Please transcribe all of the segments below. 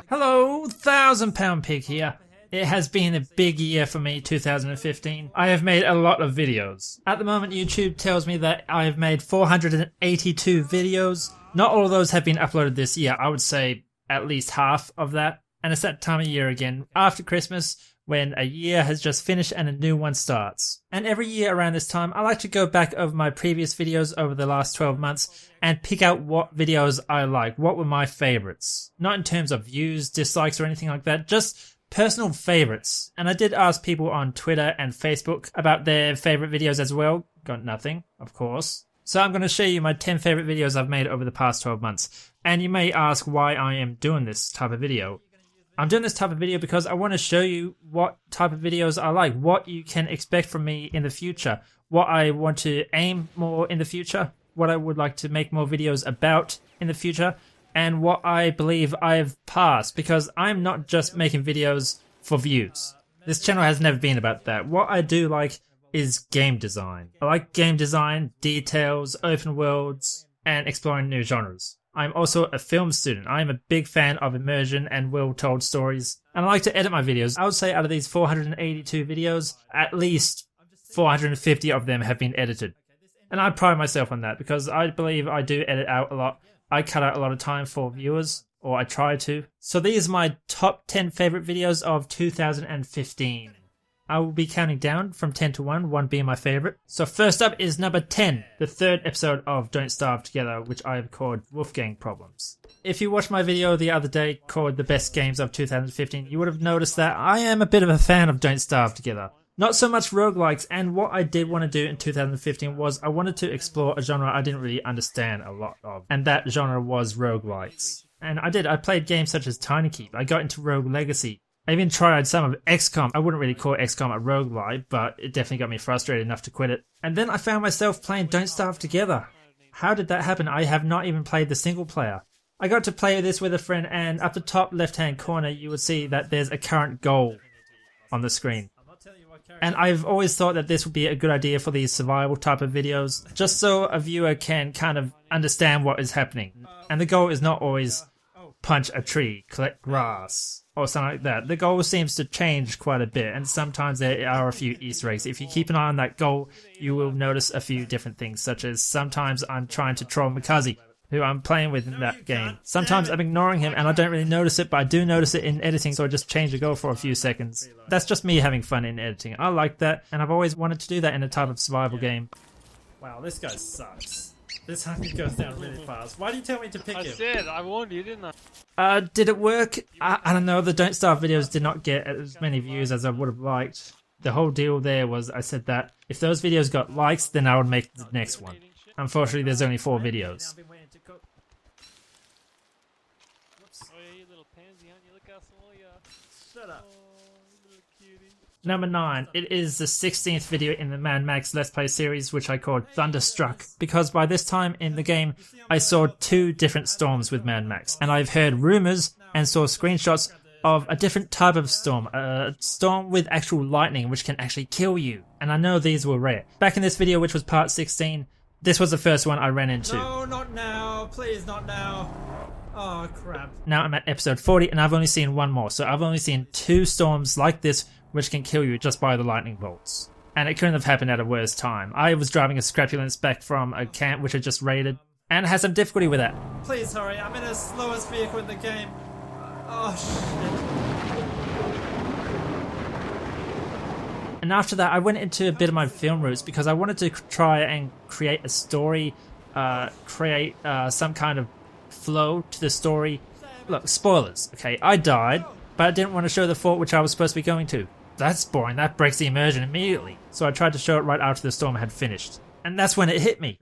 Hello, £1,000 here. It has been a big year for me, 2015. I have made a lot of videos. At the moment, YouTube tells me that I have made 482 videos. Not all of those have been uploaded this year. I would say at least half of that. And it's that time of year again, after Christmas, when a year has just finished and a new one starts. And every year around this time, I like to go back over my previous videos over the last 12 months and pick out what videos I like, what were my favorites. Not in terms of views, dislikes or anything like that, just personal favorites. And I did ask people on Twitter and Facebook about their favorite videos as well. Got nothing, of course. So I'm going to show you my 10 favorite videos I've made over the past 12 months. And you may ask why I am doing this type of video. I'm doing this type of video because I want to show you what type of videos I like, what you can expect from me in the future, what I want to aim more in the future, what I would like to make more videos about in the future, and what I believe I've passed, because I'm not just making videos for views. This channel has never been about that. What I do like is game design. I like game design, details, open worlds, and exploring new genres. I'm also a film student. I am a big fan of immersion and well-told stories, and I like to edit my videos. I would say out of these 482 videos, at least 450 of them have been edited. And I pride myself on that because I believe I do edit out a lot. I cut out a lot of time for viewers, or I try to. So these are my top 10 favorite videos of 2015. I will be counting down from 10 to 1 being my favorite. So first up is number 10, the third episode of Don't Starve Together, which I have called Wolfgang Problems. If you watched my video the other day called The Best Games of 2015, you would have noticed that I am a bit of a fan of Don't Starve Together. Not so much roguelikes, and what I did want to do in 2015 was I wanted to explore a genre I didn't really understand a lot of, and that genre was roguelikes. And I did. I played games such as Tiny Keep. I got into Rogue Legacy. I even tried some of XCOM. I wouldn't really call XCOM a roguelike, but it definitely got me frustrated enough to quit it. And then I found myself playing Don't Starve Together. How did that happen? I have not even played the single player. I got to play this with a friend, and up the top left-hand corner you would see that there's a current goal on the screen. And I've always thought that this would be a good idea for these survival type of videos, just so a viewer can kind of understand what is happening. And the goal is not always punch a tree, collect grass, or something like that. The goal seems to change quite a bit, and sometimes there are a few Easter eggs. If you keep an eye on that goal, you will notice a few different things, such as sometimes I'm trying to troll Mikaze, who I'm playing with in that game. Sometimes I'm ignoring him and I don't really notice it, but I do notice it in editing, so I just change the goal for a few seconds. That's just me having fun in editing. I like that, and I've always wanted to do that in a type of survival game. Wow, this guy sucks. This hunting goes down really fast. Why do you tell me to pick him? I said, I warned you, didn't I? Did it work? I don't know. The Don't Starve videos did not get as many views as I would have liked. The whole deal there was I said that if those videos got likes, then I would make the next one. Unfortunately, there's only 4 videos. Shut up. Number 9. It is the 16th video in the Mad Max Let's Play series, which I called Thunderstruck, because by this time in the game I saw 2 different storms with Mad Max, and I've heard rumors and saw screenshots of a different type of storm, a storm with actual lightning which can actually kill you, and I know these were rare. Back in this video, which was part 16, this was the first one I ran into. No, not now, please not now. Oh crap. Now I'm at episode 40 and I've only seen 1 more, so I've only seen 2 storms like this which can kill you just by the lightning bolts. And it couldn't have happened at a worse time. I was driving a Scrapulence back from a camp which I just raided, and had some difficulty with that. Please hurry, I'm in the slowest vehicle in the game. Oh shit. And after that I went into a bit of my film roots because I wanted to try and create a story, create some kind of flow to the story. Look, spoilers, okay, I died, but I didn't want to show the fort which I was supposed to be going to. That's boring, that breaks the immersion immediately. So I tried to show it right after the storm had finished. And that's when it hit me.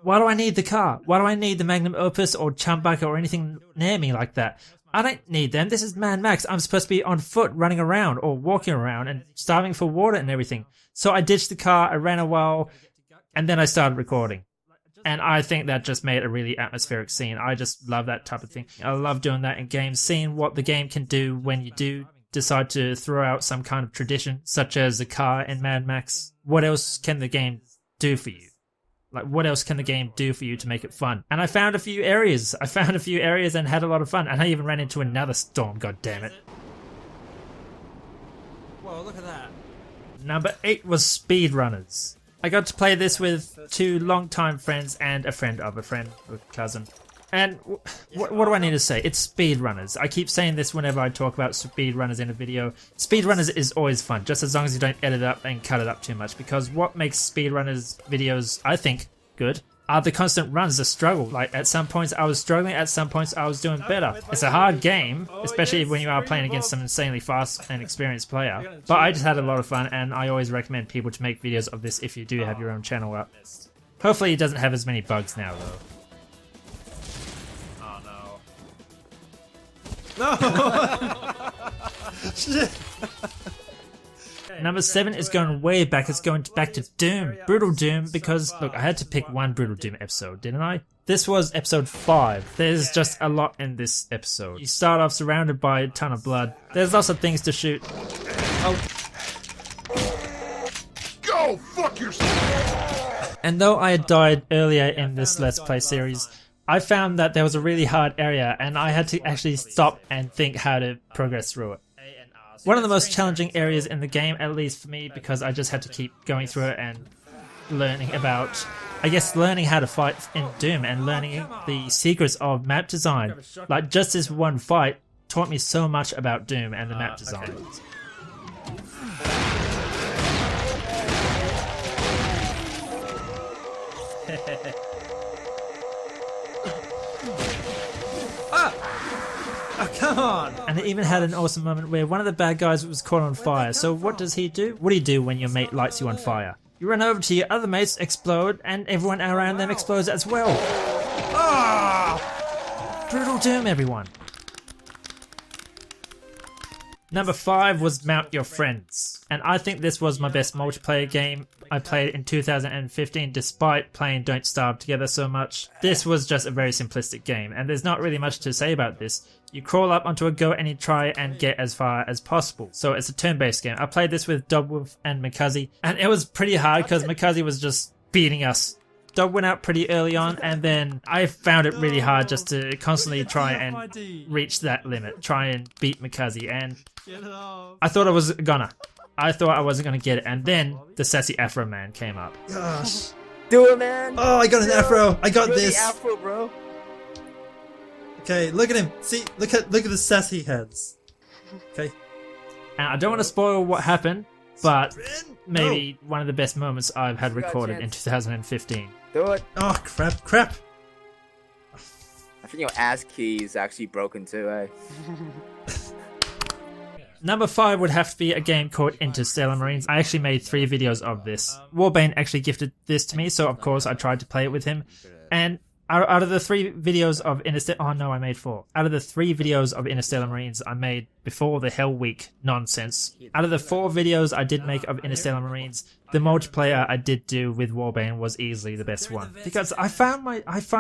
Why do I need the car? Why do I need the Magnum Opus or Chumbucker or anything near me like that? I don't need them, this is Mad Max. I'm supposed to be on foot running around or walking around and starving for water and everything. So I ditched the car, I ran a while, and then I started recording. And I think that just made a really atmospheric scene. I just love that type of thing. I love doing that in games, seeing what the game can do when you do decide to throw out some kind of tradition, such as a car in Mad Max. What else can the game do for you? Like, what else can the game do for you to make it fun? And I found a few areas. And had a lot of fun. And I even ran into another storm, god damn it. Whoa, look at that. Number 8 was speedrunners. I got to play this with 2 longtime friends and a friend of a friend, or cousin. And what do I need to say? It's speedrunners. I keep saying this whenever I talk about speedrunners in a video. Speedrunners is always fun, just as long as you don't edit it up and cut it up too much. Because what makes speedrunners videos, I think, good are the constant runs, the struggle. Like, at some points I was struggling, at some points I was doing better. It's a hard game, especially when you are playing against some insanely fast and experienced player. But I just had a lot of fun, and I always recommend people to make videos of this if you do have your own channel up. Hopefully it doesn't have as many bugs now, though. No! Shit! Number 7 is going way back. It's going back to Doom. Brutal Doom, because, look, I had to pick one Brutal Doom episode, didn't I? This was episode 5. There's just a lot in this episode. You start off surrounded by a ton of blood. There's lots of things to shoot. Oh. Go fuck yourself! And though I had died earlier in this Let's Play series, I found that there was a really hard area and I had to actually stop and think how to progress through it. One of the most challenging areas in the game, at least for me, because I just had to keep going through it and learning about, I guess, learning how to fight in Doom and learning the secrets of map design. Like, just this one fight taught me so much about Doom and the map design. Oh, come on! And it even had an awesome moment where one of the bad guys was caught on fire. So what does he do? What do you do when your mate lights you on fire? You run over to your other mates, explode, and everyone around them explodes as well. Ah! Brutal Doom, everyone. Number 5 was Mount Your Friends. And I think this was my best multiplayer game I played in 2015, despite playing Don't Starve together so much. This was just a very simplistic game, and there's not really much to say about this. You crawl up onto a goat and you try and get as far as possible. So it's a turn-based game. I played this with Dobwolf and Mikazi, and it was pretty hard because Mikazi was just beating us. Dob went out pretty early on, and then I found it really hard just to constantly try and reach that limit, try and beat Mikazi, and I thought I was gonna. I thought I wasn't gonna get it, and then the sassy Afro man came up. Gosh. Do it, man. Oh, I got an afro. I got Do this. the afro, bro. Okay, look at him. See, look at the sassy heads. Okay. And I don't want to spoil what happened, but maybe one of the best moments I've had recorded in 2015. Do it. Oh, crap. I think your ass key is actually broken too, eh? Number 5 would have to be a game called Interstellar Marines. I actually made 3 videos of this. Warbane actually gifted this to me, so of course I tried to play it with him. And out of the 3 videos of Interstellar... Oh no, I made 4. Out of the 3 videos of Interstellar Marines I made before the Hell Week nonsense, out of the 4 videos I did make of Interstellar Marines, the multiplayer I did do with Warbane was easily the best one. Because I find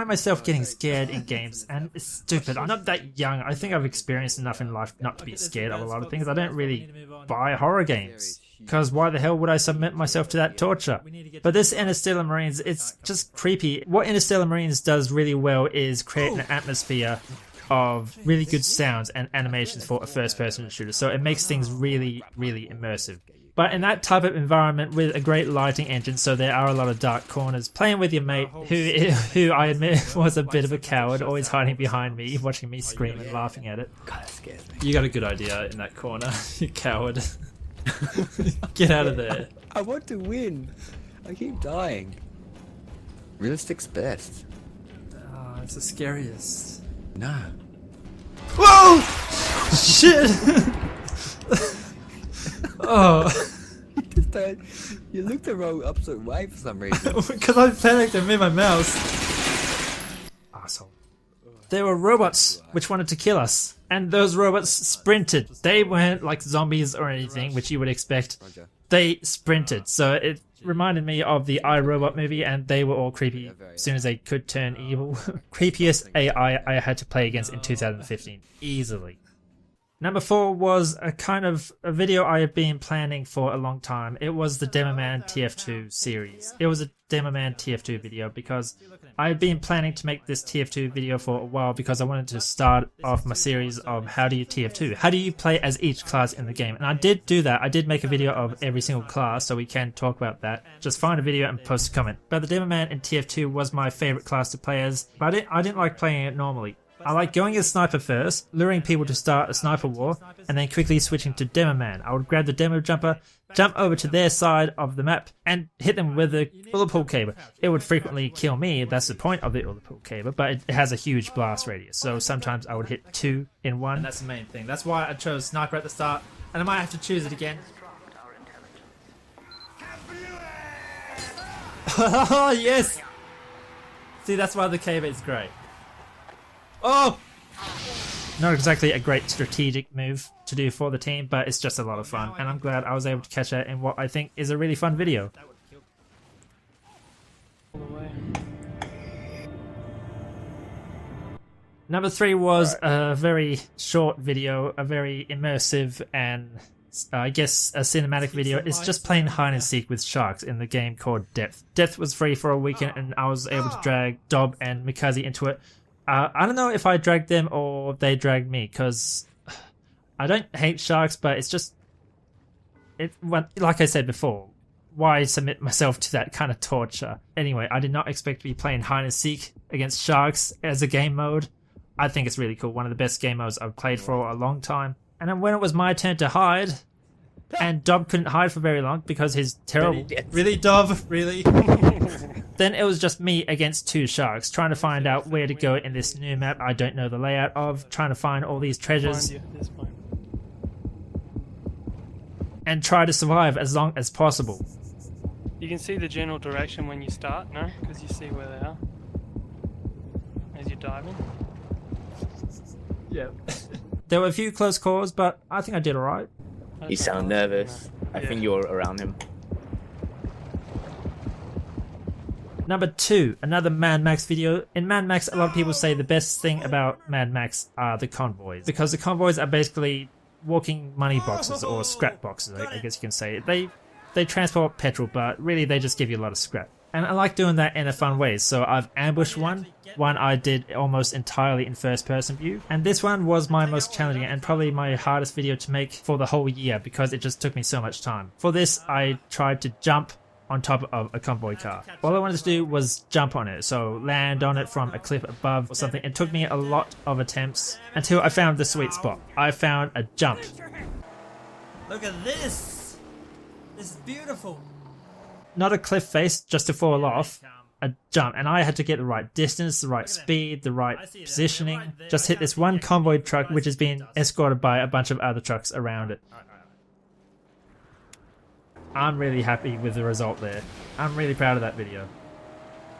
myself getting scared in games, and it's stupid. I'm not that young. I think I've experienced enough in life not to be scared of a lot of things. I don't really buy horror games. Because why the hell would I submit myself to that torture? But this Interstellar Marines, it's just creepy. What Interstellar Marines does really well is create an atmosphere of really good sounds and animations for a first-person shooter. So it makes things really, really immersive. But in that type of environment with a great lighting engine, so there are a lot of dark corners, playing with your mate, who I admit was a bit of a coward, always hiding behind me, watching me scream and laughing at it. God, that scares me. You got a good idea in that corner, you coward. Get out of there. I want to win. I keep dying. Realistic's best. Oh, it's the scariest. No. Whoa! Shit! Oh. You looked the wrong opposite way for some reason. Because I panicked and made my mouse. Asshole. There were robots which wanted to kill us, and those robots sprinted. They weren't like zombies or anything, which you would expect. They sprinted, so it reminded me of the iRobot movie, and they were all creepy as soon as they could turn evil. Creepiest AI I had to play against in 2015, easily. Number 4 was a kind of a video I have been planning for a long time. It was the Demoman TF2 series. It was a Demoman TF2 video because I had been planning to make this TF2 video for a while because I wanted to start off my series of how do you TF2? How do you play as each class in the game? And I did do that. I did make a video of every single class, so we can talk about that. Just find a video and post a comment. But the Demoman in TF2 was my favorite class to play as, but I didn't like playing it normally. I like going as sniper first, luring people to start a sniper war, and then quickly switching to Demo Man. I would grab the Demo Jumper, jump over to their side of the map, and hit them with the bullet pool caber. It would frequently kill me, that's the point of the bullet pool caber, but it has a huge blast radius, so sometimes I would hit 2 in 1. And that's the main thing. That's why I chose sniper at the start, and I might have to choose it again. Oh yes! See, that's why the caber is great. Oh! Not exactly a great strategic move to do for the team, but it's just a lot of fun, and I'm glad I was able to catch that in what I think is a really fun video. Number 3 was a very short video, a very immersive and I guess a cinematic video. It's just playing hide and seek with sharks in the game called Depth. Depth was free for a weekend and I was able to drag Dob and Mikaze into it. I don't know if I dragged them or they dragged me, because I don't hate sharks, but it's just, like I said before, why submit myself to that kind of torture? Anyway, I did not expect to be playing hide and seek against sharks as a game mode. I think it's really cool, one of the best game modes I've played for a long time. And then when it was my turn to hide, and Dob couldn't hide for very long because he's terrible. Really, Dob? Really? Then it was just me against 2 sharks, trying to find out where to go in this new map I don't know the layout of, trying to find all these treasures, and try to survive as long as possible. You can see the general direction when you start, no? Because you see where they are as you dive in. Yeah. There were a few close calls, but I think I did alright. You sound nervous. I think you're around him. Number 2, another Mad Max video. In Mad Max, a lot of people say the best thing about Mad Max are the convoys, because the convoys are basically walking money boxes or scrap boxes, I guess you can say. They transport petrol, but really they just give you a lot of scrap. And I like doing that in a fun way, so I've ambushed one I did almost entirely in first person view, and this one was my most challenging and probably my hardest video to make for the whole year because it just took me so much time. For this, I tried to jump on top of a convoy car. All I wanted to do was jump on it, so land on it from a cliff above or something. It took me a lot of attempts until I found the sweet spot. I found a jump. Look at this! This is beautiful! Not a cliff face just to fall off, a jump, and I had to get the right distance, the right speed, the right positioning. Just hit this one convoy truck which is being escorted by a bunch of other trucks around it. I'm really happy with the result there. I'm really proud of that video.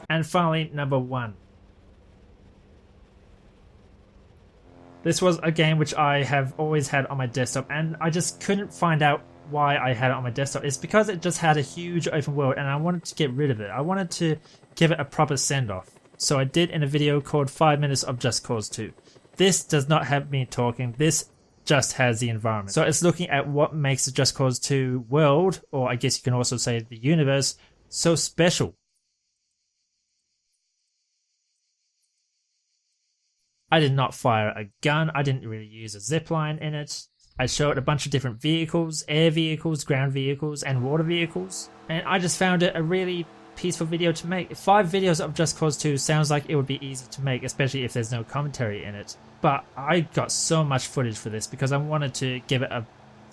And finally, number 1. This was a game which I have always had on my desktop, and I just couldn't find out why I had it on my desktop. It's because it just had a huge open world and I wanted to get rid of it. I wanted to give it a proper send-off. So I did in a video called 5 minutes of Just Cause 2. This does not have me talking, this just has the environment. So it's looking at what makes the Just Cause 2 world, or I guess you can also say the universe, so special. I did not fire a gun, I didn't really use a zipline in it. I showed a bunch of different vehicles, air vehicles, ground vehicles, and water vehicles. And I just found it a really peaceful video to make. 5 videos of Just Cause 2 sounds like it would be easy to make, especially if there's no commentary in it. But I got so much footage for this because I wanted to give it a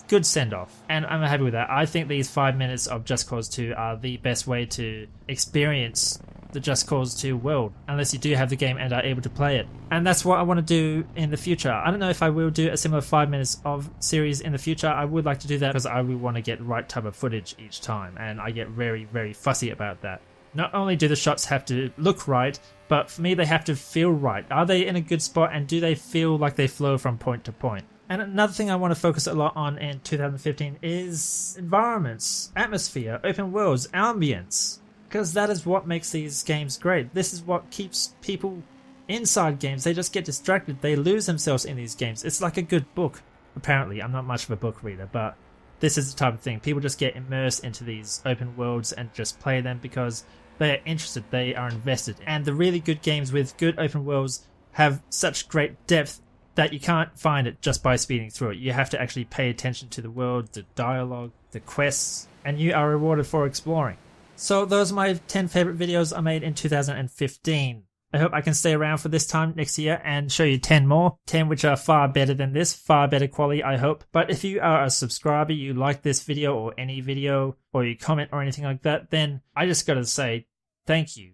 good send-off. And I'm happy with that. I think these 5 minutes of Just Cause 2 are the best way to experience the Just Cause 2 world, unless you do have the game and are able to play it. And that's what I want to do in the future. I don't know if I will do a similar 5 minutes of series in the future. I would like to do that because I will want to get the right type of footage each time, and I get very, very fussy about that. Not only do the shots have to look right, but for me they have to feel right. Are they in a good spot and do they feel like they flow from point to point? And another thing I want to focus a lot on in 2015 is environments, atmosphere, open worlds, ambience. Because that is what makes these games great. This is what keeps people inside games. They just get distracted. They lose themselves in these games. It's like a good book. Apparently, I'm not much of a book reader, but this is the type of thing. People just get immersed into these open worlds and just play them because they are interested, they are invested. And the really good games with good open worlds have such great depth that you can't find it just by speeding through it. You have to actually pay attention to the world, the dialogue, the quests, and you are rewarded for exploring. So those are my 10 favorite videos I made in 2015. I hope I can stay around for this time next year and show you 10 more. 10 which are far better than this, far better quality I hope. But if you are a subscriber, you like this video or any video, or you comment or anything like that, then I just gotta say thank you.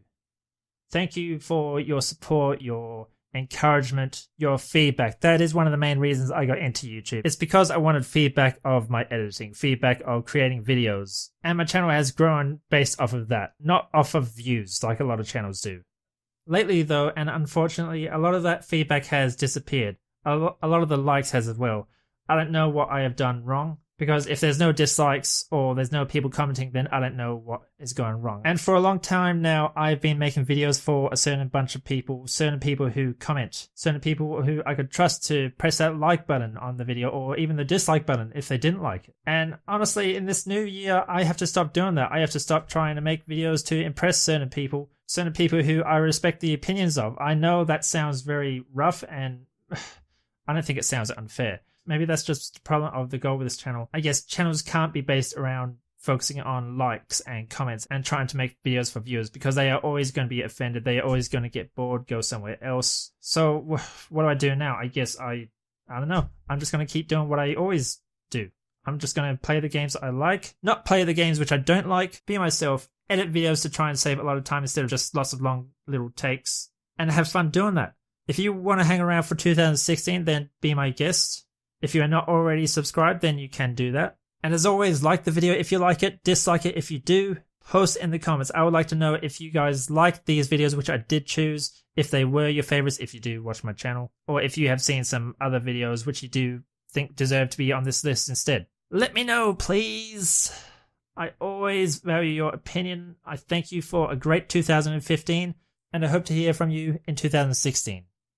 Thank you for your support, your encouragement, your feedback. That is one of the main reasons I got into YouTube. It's because I wanted feedback of my editing, feedback of creating videos. And my channel has grown based off of that, not off of views like a lot of channels do. Lately though, and unfortunately, a lot of that feedback has disappeared. A lot of the likes has as well. I don't know what I have done wrong, because if there's no dislikes or there's no people commenting, then I don't know what is going wrong. And for a long time now, I've been making videos for a certain bunch of people, certain people who comment, certain people who I could trust to press that like button on the video or even the dislike button if they didn't like it. And honestly, in this new year, I have to stop doing that. I have to stop trying to make videos to impress certain people who I respect the opinions of. I know that sounds very rough and I don't think it sounds unfair. Maybe that's just the problem of the goal with this channel. I guess channels can't be based around focusing on likes and comments and trying to make videos for viewers because they are always going to be offended. They are always going to get bored, go somewhere else. So what do I do now? I guess I don't know. I'm just going to keep doing what I always do. I'm just going to play the games I like, not play the games which I don't like, be myself, edit videos to try and save a lot of time instead of just lots of long little takes, and have fun doing that. If you want to hang around for 2016, then be my guest. If you are not already subscribed, then you can do that. And as always, like the video if you like it, dislike it if you do, post in the comments. I would like to know if you guys liked these videos, which I did choose, if they were your favorites, if you do watch my channel, or if you have seen some other videos which you do think deserve to be on this list instead. Let me know, please. I always value your opinion. I thank you for a great 2015, and I hope to hear from you in 2016.